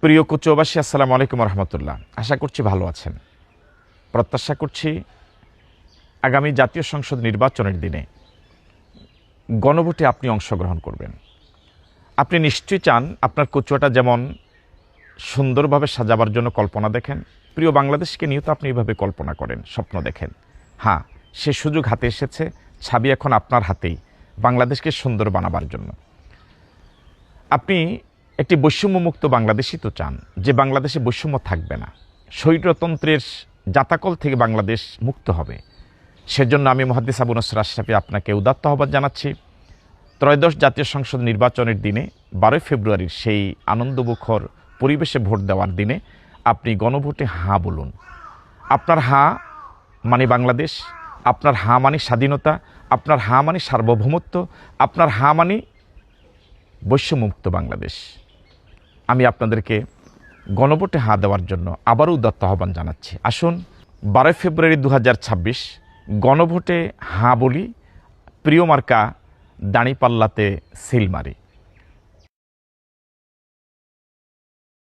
প্রিয় কুচবাসী, আসসালামু আলাইকুম রহমতুল্লাহ। আশা করছি ভালো আছেন। প্রত্যাশা করছি আগামী জাতীয় সংসদ নির্বাচনের দিনে গণভোটে আপনি অংশগ্রহণ করবেন। আপনি নিশ্চয়ই চান আপনার কচুয়াটা যেমন সুন্দরভাবে সাজাবার জন্য কল্পনা দেখেন, প্রিয় বাংলাদেশকে নিয়ে তো আপনি এইভাবে কল্পনা করেন, স্বপ্ন দেখেন। হ্যাঁ, সে সুযোগ হাতে এসেছে, ছাবি এখন আপনার হাতেই বাংলাদেশকে সুন্দর বানাবার জন্য। আপনি একটি বৈষম্যমুক্ত বাংলাদেশই তো চান, যে বাংলাদেশে বৈষম্য থাকবে না, স্বৈরতন্ত্রের জাতাকল থেকে বাংলাদেশ মুক্ত হবে। সেজন্য আমি মুহাদ্দিস আবু নসর আশরাফী আপনাকে উদাত্ত আহ্বান জানাচ্ছি। ত্রয়োদশ জাতীয় সংসদ নির্বাচনের দিনে 12 ফেব্রুয়ারির সেই আনন্দমুখর পরিবেশে ভোট দেওয়ার দিনে আপনি গণভোটে হাঁ বলুন। আপনার হাঁ মানে বাংলাদেশ, আপনার হাঁ মানে স্বাধীনতা, আপনার হাঁ মানে সার্বভৌমত্ব, আপনার হাঁ মানে বৈষম্যমুক্ত বাংলাদেশ। আমি আপনাদেরকে গণভোটে হাঁ দেওয়ার জন্য আবারও উদাত্ত আহ্বান জানাচ্ছি। আসুন 12 ফেব্রুয়ারি 2026 গণভোটে হাঁ বলি, প্রিয় মার্কা দাঁড়িপাল্লাতে সিল মারি।